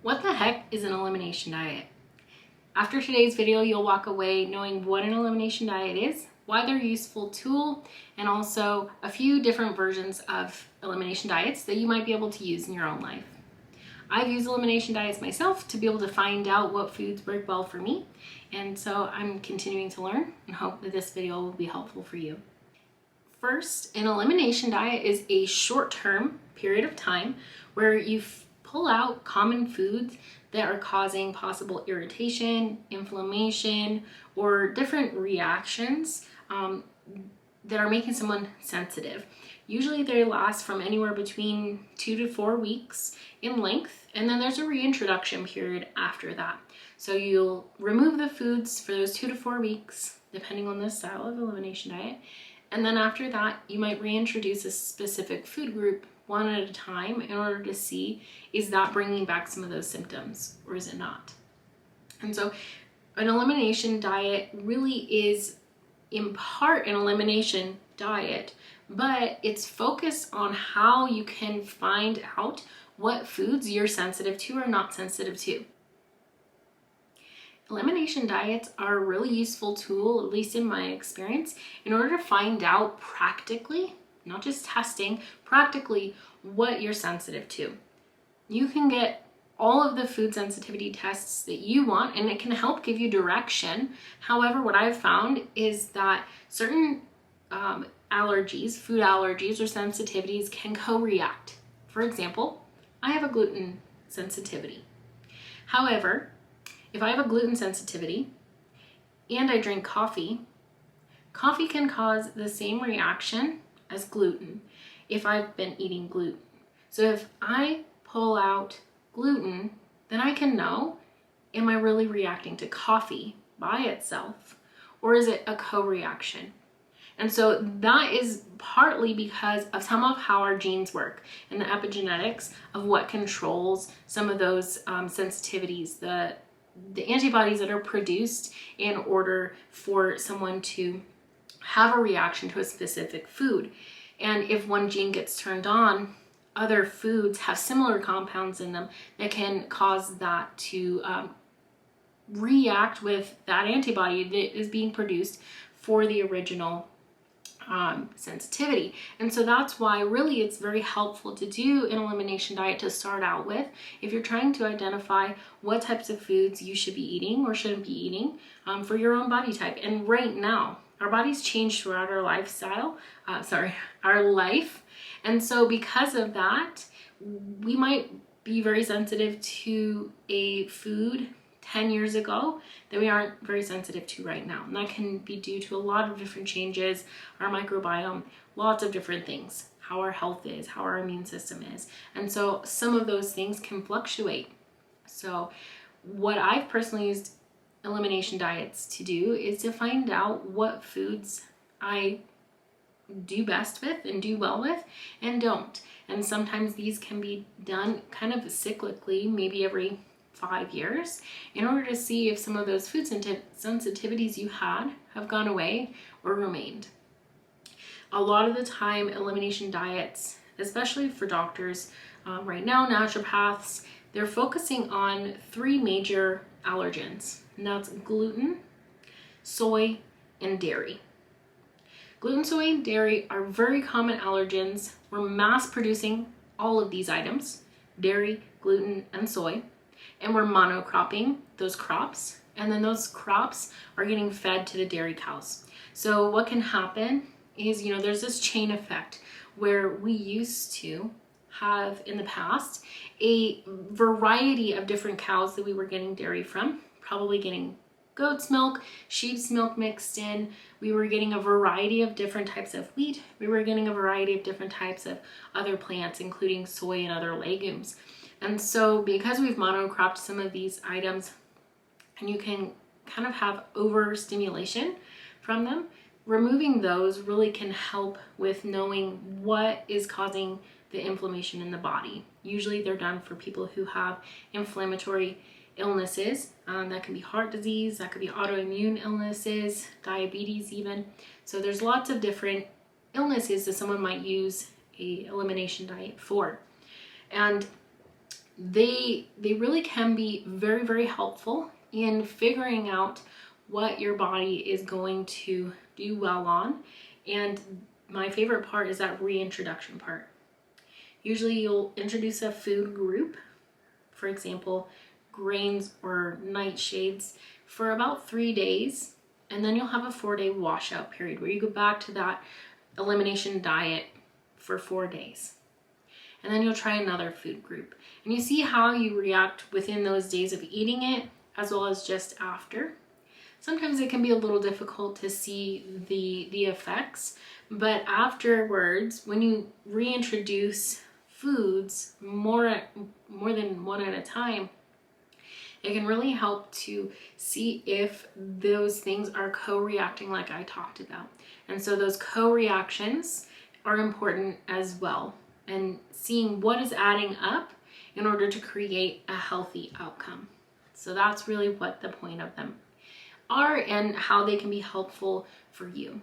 What the heck is an elimination diet? After today's video, you'll walk away knowing what an elimination diet is, why they're a useful tool, and also a few different versions of elimination diets that you might be able to use in your own life. I've used elimination diets myself to be able to find out what foods work well for me, and so I'm continuing to learn and hope that this video will be helpful for you. First, an elimination diet is a short-term period of time where you pull out common foods that are causing possible irritation, inflammation, or different reactions that are making someone sensitive. Usually they last from anywhere between 2 to 4 weeks in length, and then there's a reintroduction period after that. So you'll remove the foods for those 2 to 4 weeks, depending on the style of elimination diet. And then after that, you might reintroduce a specific food group one at a time in order to see, is that bringing back some of those symptoms or is it not? And so an elimination diet really is in part an elimination diet, but it's focused on how you can find out what foods you're sensitive to or not sensitive to. Elimination diets are a really useful tool, at least in my experience, in order to find out practically, not just testing, practically what you're sensitive to. You can get all of the food sensitivity tests that you want, and it can help give you direction. However, what I've found is that certain allergies, food allergies or sensitivities can co-react. For example, I have a gluten sensitivity. However, if I have a gluten sensitivity and I drink coffee, coffee can cause the same reaction as gluten if I've been eating gluten. So if I pull out gluten, then I can know, am I really reacting to coffee by itself, or is it a co-reaction? And so that is partly because of some of how our genes work and the epigenetics of what controls some of those sensitivities, the antibodies that are produced in order for someone to have a reaction to a specific food. And if one gene gets turned on, other foods have similar compounds in them that can cause that to react with that antibody that is being produced for the original sensitivity. And so that's why really it's very helpful to do an elimination diet to start out with if you're trying to identify what types of foods you should be eating or shouldn't be eating for your own body type. And right now, our bodies change throughout our our life. And so because of that, we might be very sensitive to a food 10 years ago that we aren't very sensitive to right now. And that can be due to a lot of different changes, our microbiome, lots of different things, how our health is, how our immune system is. And so some of those things can fluctuate. So what I've personally used elimination diets to do is to find out what foods I do best with and do well with and don't. And sometimes these can be done kind of cyclically, maybe every 5 years, in order to see if some of those food sensitivities you had have gone away or remained. A lot of the time, elimination diets, especially for doctors right now, naturopaths, they're focusing on 3 major allergens, and that's gluten, soy, and dairy. Gluten, soy, and dairy are very common allergens. We're mass producing all of these items, dairy, gluten, and soy. And we're monocropping those crops, and then those crops are getting fed to the dairy cows. So what can happen is, there's this chain effect where we used to have in the past a variety of different cows that we were getting dairy from, probably getting goat's milk, sheep's milk mixed in. We were getting a variety of different types of wheat. We were getting a variety of different types of other plants, including soy and other legumes. And so because we've monocropped some of these items, and you can kind of have overstimulation from them, removing those really can help with knowing what is causing the inflammation in the body. Usually they're done for people who have inflammatory illnesses. That can be heart disease, that could be autoimmune illnesses, diabetes even. So there's lots of different illnesses that someone might use a elimination diet for. And they really can be very, very helpful in figuring out what your body is going to do well on. And my favorite part is that reintroduction part. Usually you'll introduce a food group, for example, grains or nightshades, for about 3 days, and then you'll have a 4-day washout period where you go back to that elimination diet for 4 days. And then you'll try another food group. And you see how you react within those days of eating it, as well as just after. Sometimes it can be a little difficult to see the effects, but afterwards, when you reintroduce foods more than one at a time, it can really help to see if those things are co-reacting like I talked about. And so those co-reactions are important as well, and seeing what is adding up in order to create a healthy outcome. So that's really what the point of them are and how they can be helpful for you.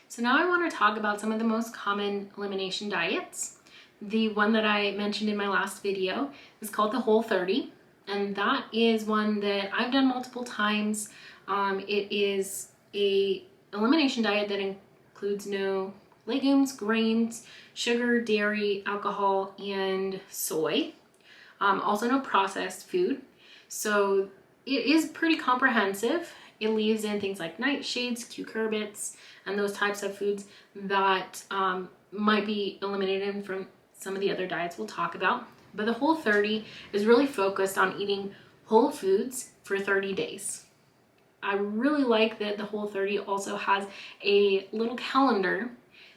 So now I want to talk about some of the most common elimination diets. The one that I mentioned in my last video is called the Whole30, and that is one that I've done multiple times. It is a elimination diet that includes no legumes, grains, sugar, dairy, alcohol, and soy. Also no processed food. So it is pretty comprehensive. It leaves in things like nightshades, cucurbits, and those types of foods that might be eliminated from some of the other diets we'll talk about. But the Whole30 is really focused on eating whole foods for 30 days. I really like that the Whole30 also has a little calendar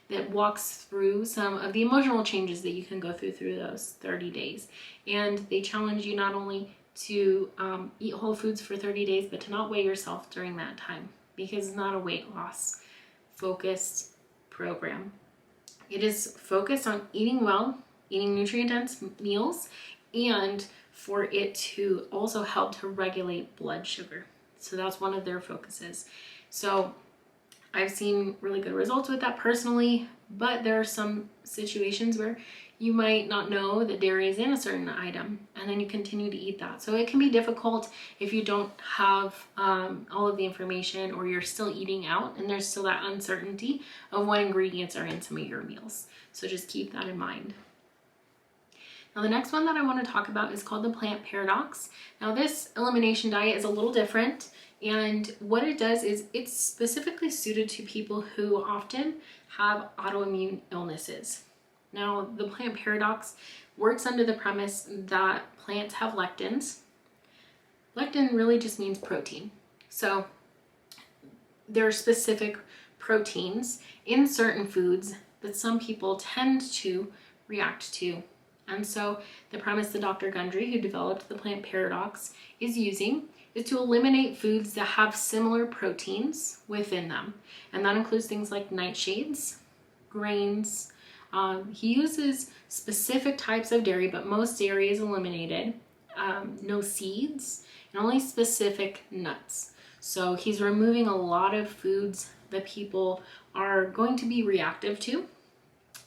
that walks through some of the emotional changes that you can go through those 30 days. And they challenge you not only to eat whole foods for 30 days, but to not weigh yourself during that time, because it's not a weight loss focused program. It is focused on eating well, eating nutrient-dense meals, and for it to also help to regulate blood sugar. So that's one of their focuses. So I've seen really good results with that personally, but there are some situations where you might not know that dairy is in a certain item, and then you continue to eat that. So it can be difficult if you don't have all of the information, or you're still eating out and there's still that uncertainty of what ingredients are in some of your meals. So just keep that in mind. Now the next one that I want to talk about is called the plant paradox. Now this elimination diet is a little different, and what it does is it's specifically suited to people who often have autoimmune illnesses. Now the plant paradox works under the premise that plants have lectins. Lectin really just means protein. So there are specific proteins in certain foods that some people tend to react to. And so the premise that Dr. Gundry, who developed the plant paradox, is using is to eliminate foods that have similar proteins within them. And that includes things like nightshades, grains. He uses specific types of dairy, but most dairy is eliminated. No seeds, and only specific nuts. So he's removing a lot of foods that people are going to be reactive to.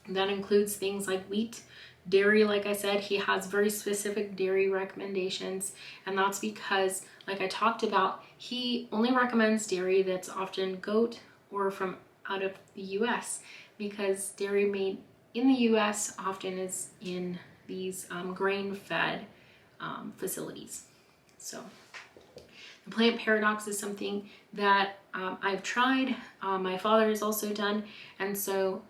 That includes things like wheat, dairy. Like I said, he has very specific dairy recommendations, and that's because, like I talked about, he only recommends dairy that's often goat or from out of the US, because dairy made in the US often is in these grain-fed facilities. So the plant paradox is something that I've tried, my father has also done, and so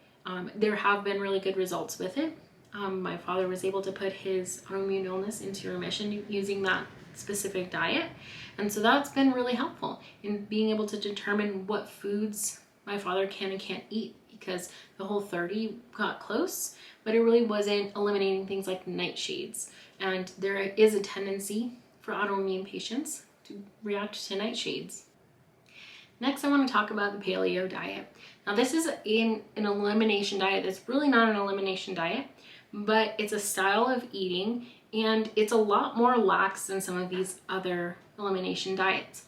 there have been really good results with it. My father was able to put his autoimmune illness into remission using that specific diet. And so that's been really helpful in being able to determine what foods my father can and can't eat, because the Whole30 got close, but it really wasn't eliminating things like nightshades. And there is a tendency for autoimmune patients to react to nightshades. Next, I want to talk about the Paleo diet. Now this is an elimination diet that's really not an elimination diet, but it's a style of eating, and it's a lot more lax than some of these other elimination diets.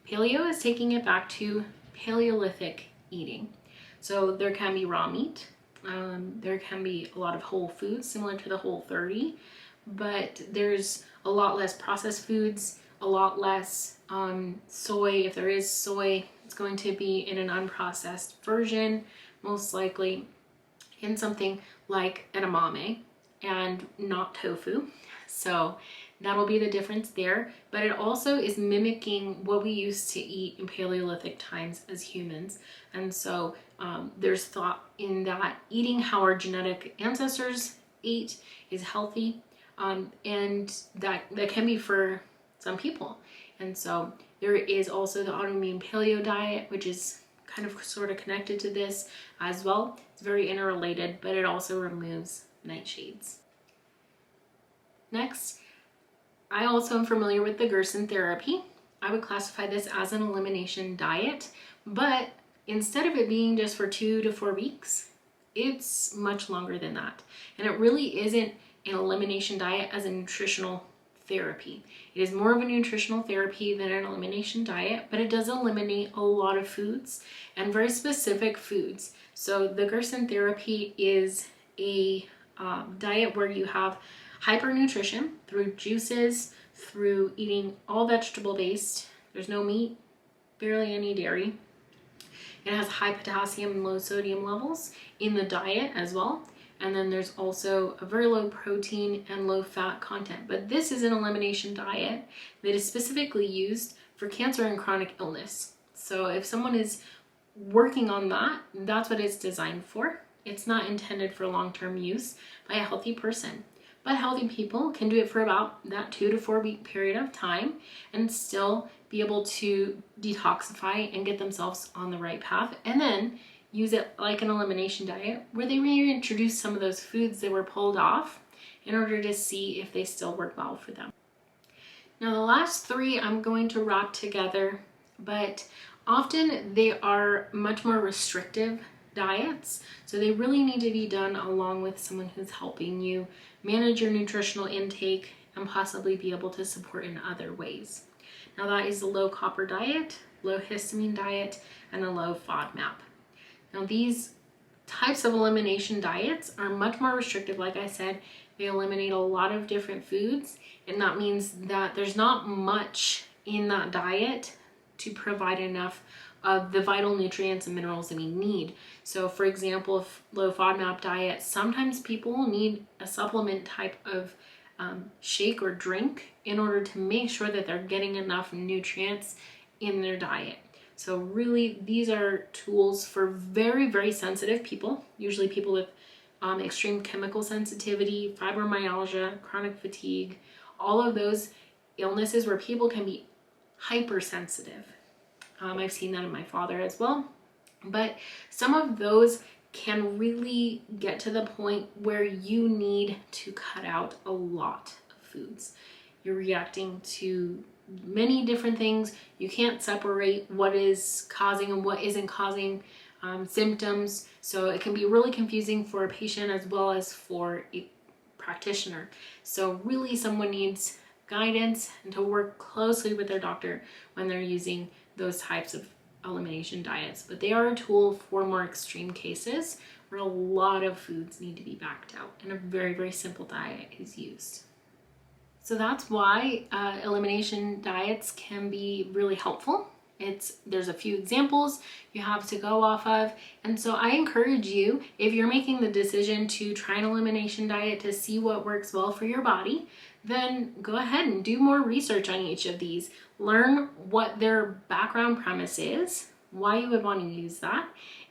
Paleo is taking it back to Paleolithic eating. So there can be raw meat, there can be a lot of whole foods similar to the Whole30, but there's a lot less processed foods, a lot less soy. If there is soy, it's going to be in an unprocessed version, most likely in something like edamame and not tofu. So that'll be the difference there. But it also is mimicking what we used to eat in Paleolithic times as humans. And so there's thought in that eating how our genetic ancestors ate is healthy, and that can be for some people. And so there is also the autoimmune paleo diet, which is kind of sort of connected to this as well. It's very interrelated, but it also removes nightshades. Next, I also am familiar with the Gerson Therapy. I would classify this as an elimination diet, but instead of it being just for 2 to 4 weeks, it's much longer than that. And it really isn't an elimination diet as a nutritional therapy. It is more of a nutritional therapy than an elimination diet, but it does eliminate a lot of foods and very specific foods. So the Gerson Therapy is a diet where you have hypernutrition through juices, through eating all vegetable based. There's no meat, barely any dairy. It has high potassium and low sodium levels in the diet as well. And then there's also a very low protein and low fat content. But this is an elimination diet that is specifically used for cancer and chronic illness. So if someone is working on that, that's what it's designed for. It's not intended for long-term use by a healthy person. But healthy people can do it for about that 2 to 4 week period of time and still be able to detoxify and get themselves on the right path, and then use it like an elimination diet where they reintroduce some of those foods that were pulled off in order to see if they still work well for them. Now the last 3 I'm going to wrap together, but often they are much more restrictive diets, so they really need to be done along with someone who's helping you manage your nutritional intake and possibly be able to support in other ways. Now that is the low copper diet, low histamine diet, and a low FODMAP. Now these types of elimination diets are much more restrictive. Like I said, they eliminate a lot of different foods, and that means that there's not much in that diet to provide enough of the vital nutrients and minerals that we need. So for example, if low FODMAP diet, sometimes people need a supplement type of shake or drink in order to make sure that they're getting enough nutrients in their diet. So really, these are tools for very, very sensitive people, usually people with extreme chemical sensitivity, fibromyalgia, chronic fatigue, all of those illnesses where people can be hypersensitive. I've seen that in my father as well. But some of those can really get to the point where you need to cut out a lot of foods. You're reacting to many different things. You can't separate what is causing and what isn't causing symptoms. So it can be really confusing for a patient as well as for a practitioner. So really someone needs guidance and to work closely with their doctor when they're using those types of elimination diets. But they are a tool for more extreme cases where a lot of foods need to be backed out and a very, very simple diet is used. So that's why elimination diets can be really helpful. There's a few examples you have to go off of. And so I encourage you, if you're making the decision to try an elimination diet to see what works well for your body, then go ahead and do more research on each of these. Learn what their background premise is, why you would want to use that,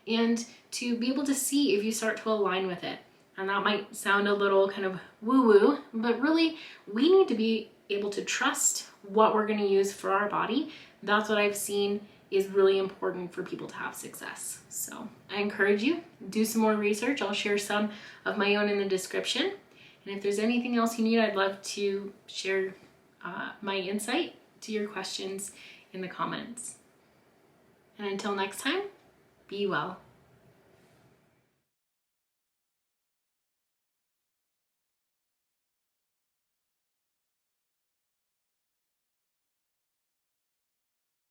and to be able to see if you start to align with it. And that might sound a little kind of woo-woo, but really we need to be able to trust what we're going to use for our body. That's what I've seen is really important for people to have success. So I encourage you, do some more research. I'll share some of my own in the description. And if there's anything else you need, I'd love to share my insight to your questions in the comments. And until next time, be well.